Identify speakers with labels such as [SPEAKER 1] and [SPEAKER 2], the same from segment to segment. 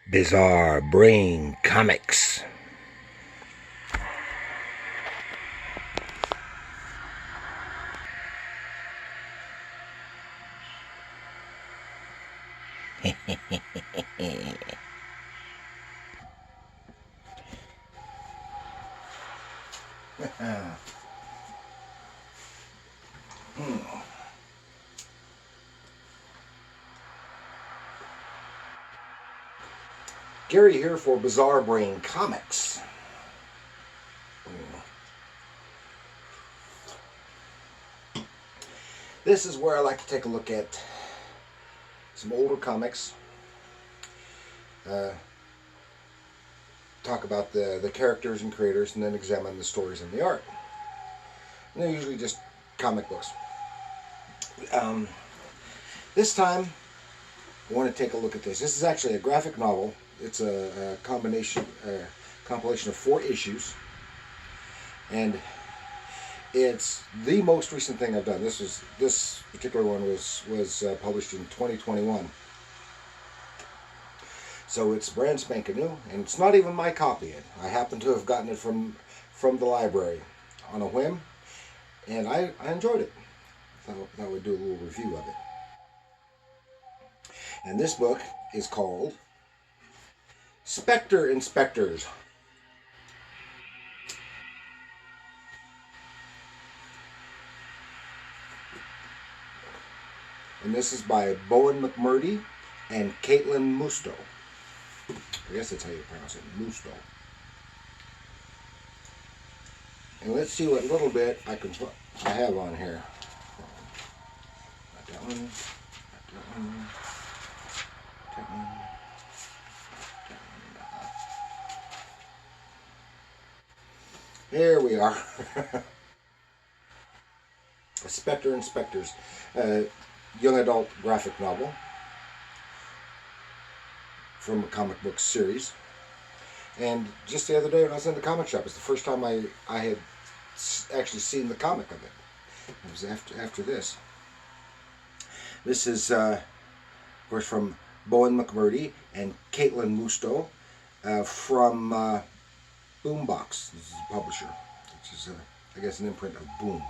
[SPEAKER 1] Bizarre Brain Comics. Gary here for Bizarre Brain Comics. This is where I like to take a look at some older comics, talk about the characters and creators, and then examine the stories and the art. And they're usually just comic books. This time, I want to take a look at this. This is actually a graphic novel. It's a compilation of 4 issues, and it's the most recent thing I've done. This particular one was published in 2021, so it's brand spanking new, and it's not even my copy. I happen to have gotten it from the library on a whim, and I enjoyed it. So I would do a little review of it. And this book is called Specter and Specters. And this is by Bowen McCurdy and Kailtyn Musto. I guess that's how you pronounce it, Musto. And let's see what little bit I have on here. Not that one. Not that one. That one. Here we are. Specter and Specters, young adult graphic novel from a comic book series. And just the other day when I was in the comic shop, it's the first time I had actually seen the comic of it. It was after this. This is, of course, from Bowen McCurdy and Kailtyn Musto from Boombox. This is a publisher, which is, I guess, an imprint of Boom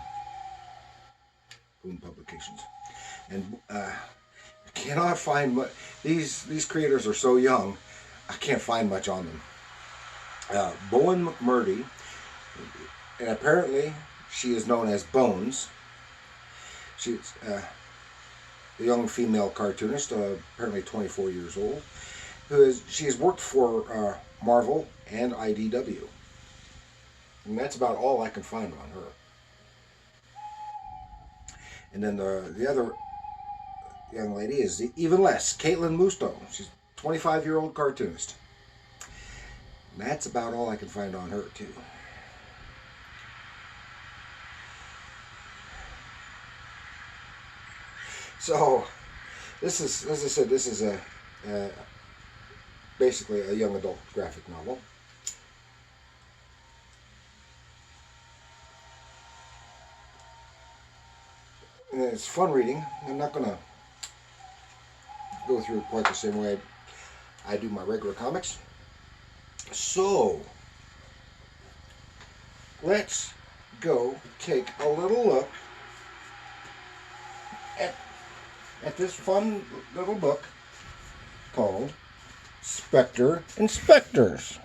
[SPEAKER 1] Publications. And I cannot find much. These creators are so young, I can't find much on them. Bowen McCurdy, and apparently she is known as Bones. She's a young female cartoonist, apparently 24 years old, she has worked for Marvel and IDW. And that's about all I can find on her. And then the other young lady is even less, Kailtyn Musto. She's a 25-year-old cartoonist. And that's about all I can find on her, too. So, this is, as I said, this is basically a young adult graphic novel. And it's fun reading. I'm not going to go through it quite the same way I do my regular comics. So, let's go take a little look at this fun little book called Specter and Specters.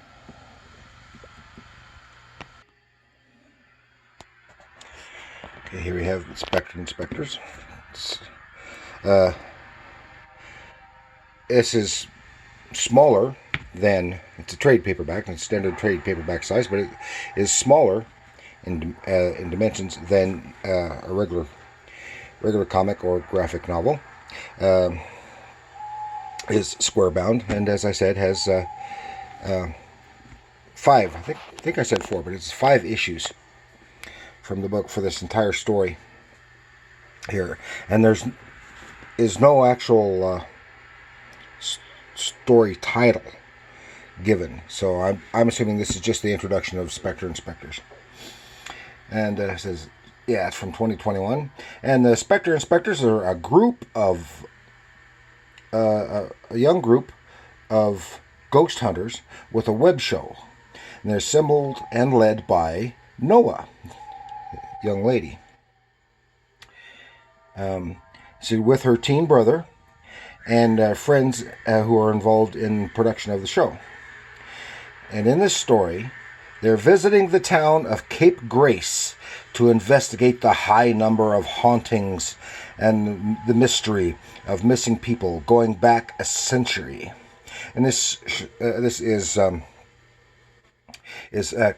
[SPEAKER 1] Okay, here we have Specter and Specters. This is smaller than, it's a trade paperback, and it's standard trade paperback size, but it is smaller in dimensions than a regular comic or graphic novel. Is square bound, and as I said, has 5. I think I said 4, but it's 5 issues from the book for this entire story here, and there is no actual story title given, so I'm assuming this is just the introduction of Specter and Specters. And it says, yeah, it's from 2021, and the Specter and Specters are a group of a young group of ghost hunters with a web show. And they're assembled and led by Noah, young lady. She's with her teen brother and friends who are involved in production of the show. And in this story, they're visiting the town of Cape Grace to investigate the high number of hauntings and the mystery of missing people going back a century. And this is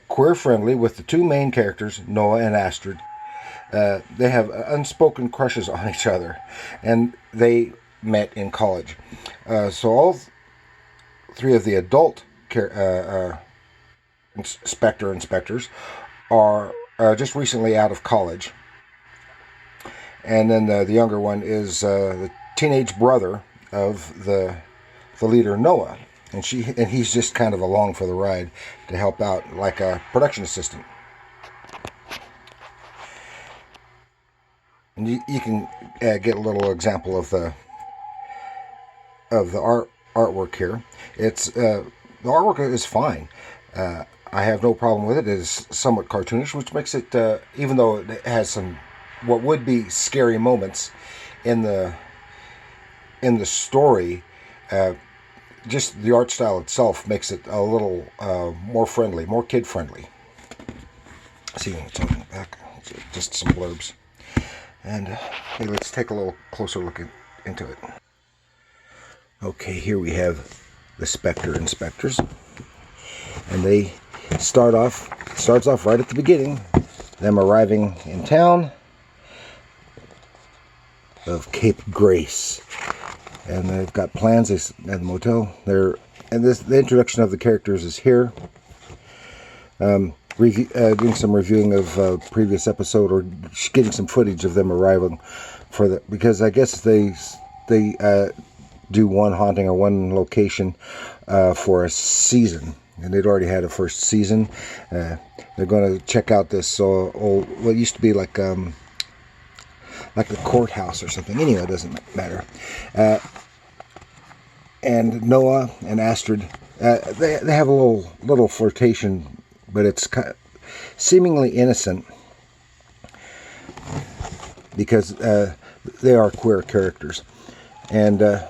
[SPEAKER 1] queer friendly with the two main characters, Noah and Astrid. They have unspoken crushes on each other, and they met in college. So all three of the adult Specter inspectors are just recently out of college. And then the younger one is the teenage brother of the leader, Noah. And he's just kind of along for the ride to help out like a production assistant. And you can get a little example of the artwork here. It's the artwork is fine. I have no problem with it. It is somewhat cartoonish, which makes it, even though it has some what would be scary moments in the story, just the art style itself makes it a little more friendly, more kid friendly. See what's on the back? Just some blurbs. And hey, let's take a little closer look into it. Okay, here we have the Specter inspectors, and they starts off right at the beginning, them arriving in town of Cape Grace, and they've got plans at the motel. The introduction of the characters is here. Doing some reviewing of previous episode, or getting some footage of them arriving because I guess they do one haunting or one location for a season, and they'd already had a first season. They're going to check out this old, what used to be like the courthouse or something. Anyway, it doesn't matter. And Noah and Astrid, they have a little flirtation, but it's seemingly innocent because they are queer characters, and the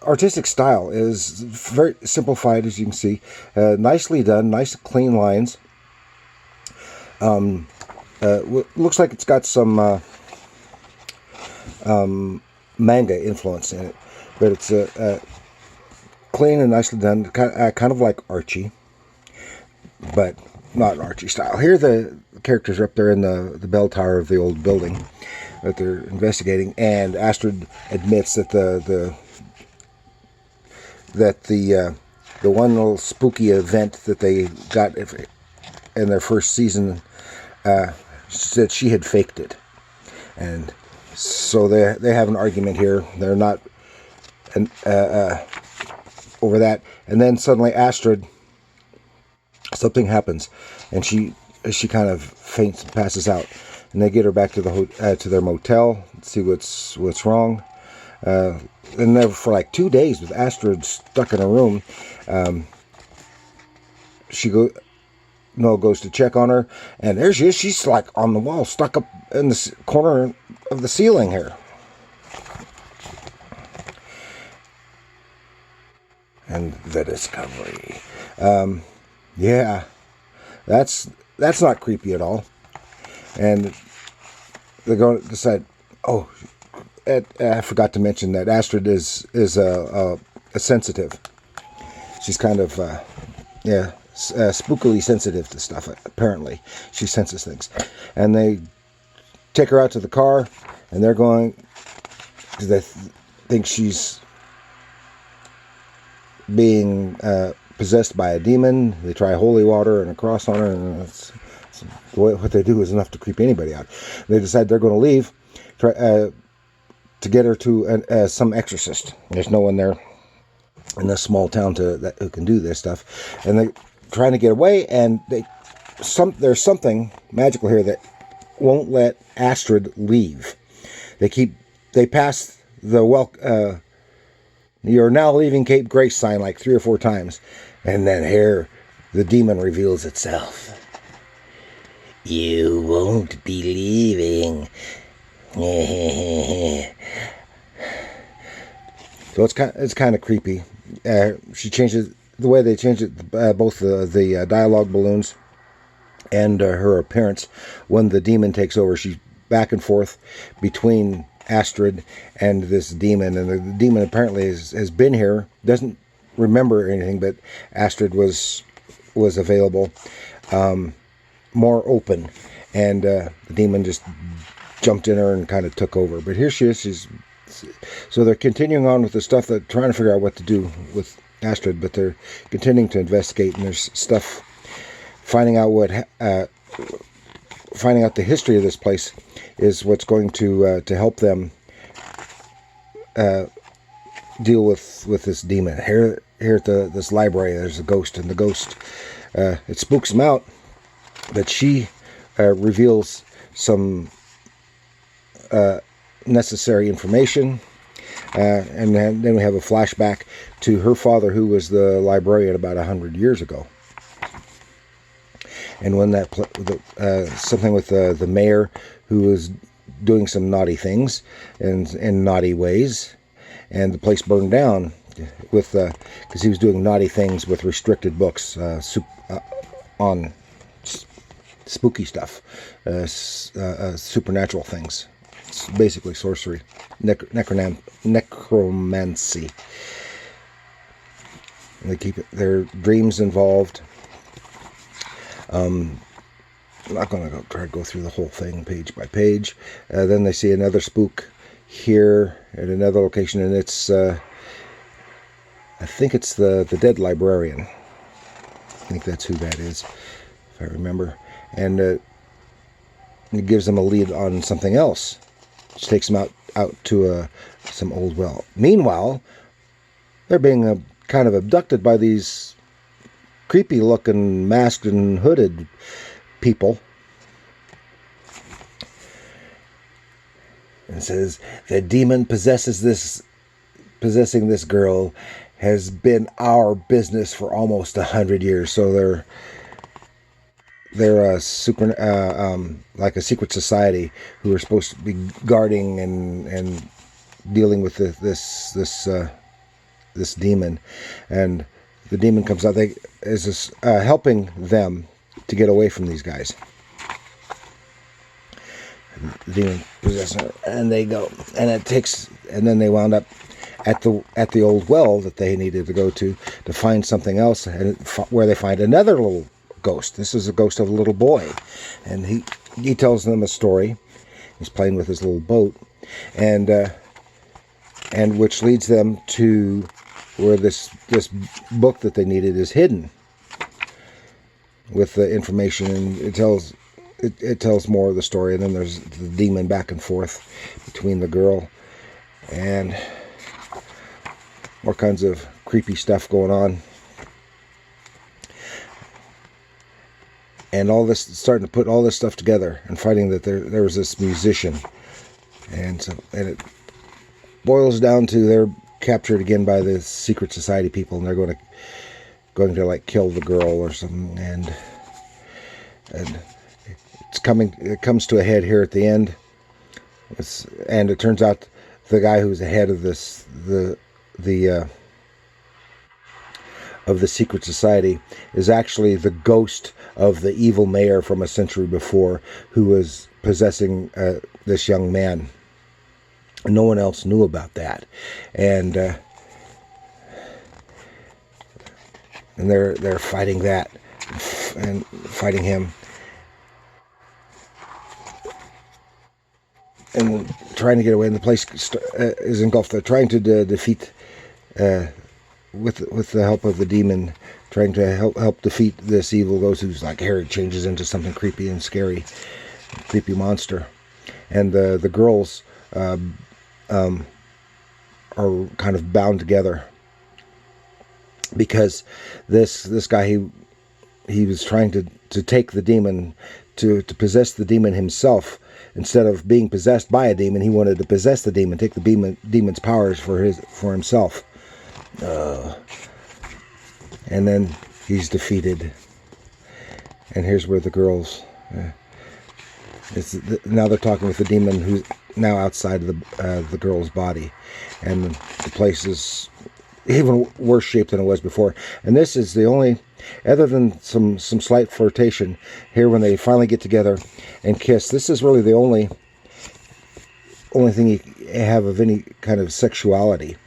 [SPEAKER 1] artistic style is very simplified, as you can see. Nicely done, nice clean lines. Looks like it's got some manga influence in it, but it's clean and nicely done, kind of like Archie, but not an Archie style. Here the characters are up there in the bell tower of the old building that they're investigating, and Astrid admits that the one little spooky event that they got in their first season, said she had faked it, and so they have an argument here. They're not over that, and then suddenly Astrid, something happens, and she kind of faints and passes out, and they get her back to to their motel, see what's wrong. And there for like 2 days with Astrid stuck in a room. Noah goes to check on her, and there she is. She's like on the wall, stuck up in the corner of the ceiling here. And the discovery. Yeah, that's not creepy at all. And they're going to decide. Oh, I forgot to mention that Astrid is a sensitive. She's kind of spookily sensitive to stuff. Apparently, she senses things, and they take her out to the car, and they're going because they think she's being possessed by a demon. They try holy water and a cross on her, and what they do is enough to creep anybody out. They decide they're going to leave, to get her to some exorcist. There's no one there in this small town who can do this stuff, and they're trying to get away. And there's something magical here that won't let Astrid leave. They keep they pass the you're now leaving Cape Grace sign like 3 or 4 times. And then here, the demon reveals itself. You won't be leaving. So it's kind of creepy. She changes the way they change it, both the dialogue balloons and her appearance. When the demon takes over, she's back and forth between Astrid and this demon, and the demon apparently has been here, doesn't remember anything, but Astrid was available, more open, and the demon just jumped in her and kind of took over. But here she is. So they're continuing on with the stuff, that trying to figure out what to do with Astrid, but they're continuing to investigate, and there's stuff finding out the history of this place is what's going to help them deal with this demon. Here at this library, there's a ghost, and the ghost, it spooks them out, but she reveals some necessary information, and then we have a flashback to her father, who was the librarian about 100 years ago. And when something with the mayor, who was doing some naughty things and in naughty ways, and the place burned down because he was doing naughty things with restricted books on spooky stuff, supernatural things. It's basically sorcery, necromancy. And they keep their dreams involved. I'm not going to try to go through the whole thing page by page. Then they see another spook here at another location, and it's I think it's the dead librarian. I think that's who that is, if I remember. And it gives them a lead on something else, which takes them out to some old well. Meanwhile, they're being kind of abducted by these creepy looking masked and hooded people. It says the demon possessing this girl has been our business for almost 100 years. So they're a like a secret society who are supposed to be guarding and dealing with this demon. And the demon comes out. Is helping them to get away from these guys. The demon possesses her, and they go, and then they wound up at the old well that they needed to go to find something else, and where they find another little ghost. This is a ghost of a little boy, and he tells them a story. He's playing with his little boat, and which leads them to where this book that they needed is hidden, with the information, and it tells more of the story. And then there's the demon back and forth between the girl, and all kinds of creepy stuff going on. And all this, starting to put all this stuff together, and finding that there was this musician, and it boils down to they're captured again by the secret society people, and they're going to like kill the girl or something, and it comes to a head here at the end. And it turns out the guy who's the head of the secret society is actually the ghost of the evil mayor from a century before, who was possessing this young man. No one else knew about that, and they're fighting that, and fighting him, and trying to get away. And the place is engulfed. They're trying to defeat, with the help of the demon, trying to help defeat this evil ghost, who's like hair changes into something creepy and scary, creepy monster. And the girls are kind of bound together, because this guy, he was trying to take the demon to possess the demon himself. Instead of being possessed by a demon, he wanted to possess the demon, take the demon's powers for himself. And then he's defeated. And here's where the girls... now they're talking with the demon who's now outside of the girl's body. And the place is even worse shaped than it was before. And this is the only... Other than some slight flirtation here when they finally get together and kiss, this is really the only thing you have of any kind of sexuality,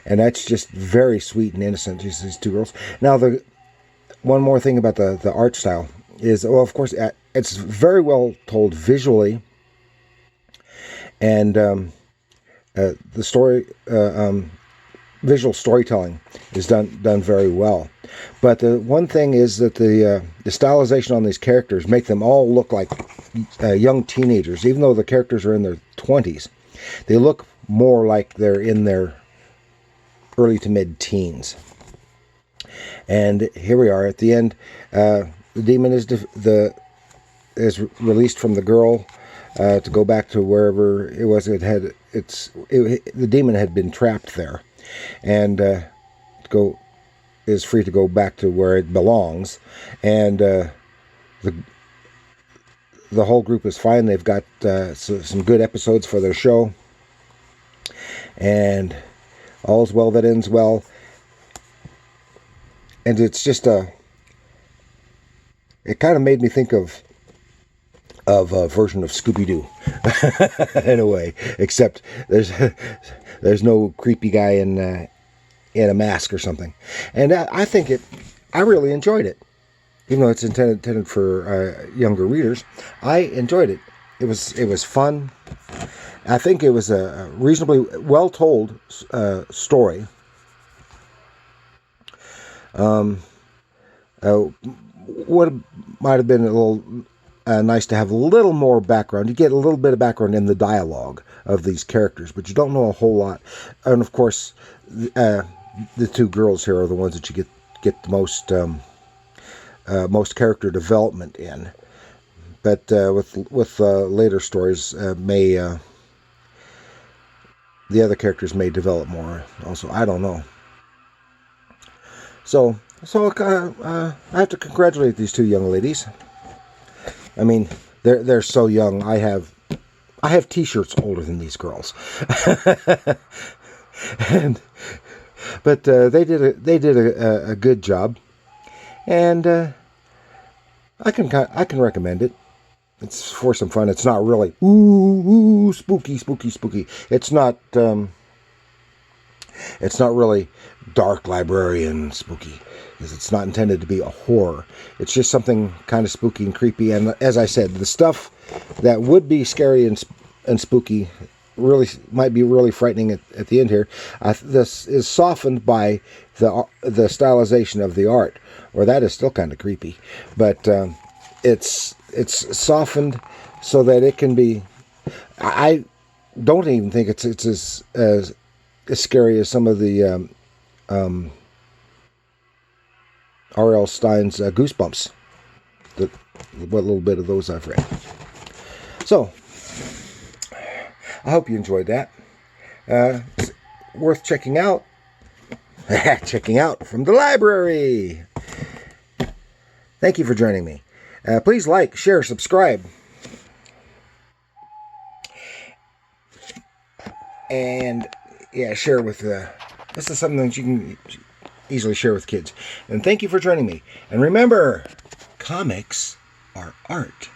[SPEAKER 1] and that's just very sweet and innocent. Just these two girls. Now, one more thing about the art style is, well, of course, it's very well told visually, and the story, visual storytelling is done very well. But the one thing is that the stylization on these characters make them all look like young teenagers, even though the characters are in their 20s. They look more like they're in their early to mid-teens. And here we are at the end. The demon is released from the girl to go back to wherever it was. The demon had been trapped there, and is free to go back to where it belongs. And the whole group is fine. They've got some good episodes for their show, and all's well that ends well. And it's just it kind of made me think of a version of Scooby-Doo in a way, except there's no creepy guy in a mask or something. And I really enjoyed it. Even though it's intended for younger readers, I enjoyed it. It was fun. I think it was a reasonably well told story. What might have been a little nice to have a little more background. You get a little bit of background in the dialogue of these characters, but you don't know a whole lot. And of course, the two girls here are the ones that you get the most character development in. But with later stories, the other characters may develop more. Also, I don't know. So I have to congratulate these two young ladies. I mean, they're so young. I have T-shirts older than these girls, but they did a good job, and I can recommend it. It's for some fun. It's not really spooky. It's not really dark librarian spooky. It's not intended to be a horror. It's just something kind of spooky and creepy. And as I said, the stuff that would be scary and spooky really might be really frightening at the end here. This is softened by the stylization of the art, or that is still kind of creepy. But it's softened so that it can be. I don't even think it's as scary as some of the R.L. Stine's Goosebumps. What little bit of those I've read. So, I hope you enjoyed that. It's worth checking out. Checking out from the library. Thank you for joining me. Please like, share, subscribe. And, yeah, share with... this is something that you can easily share with kids. And thank you for joining me. And remember, comics are art.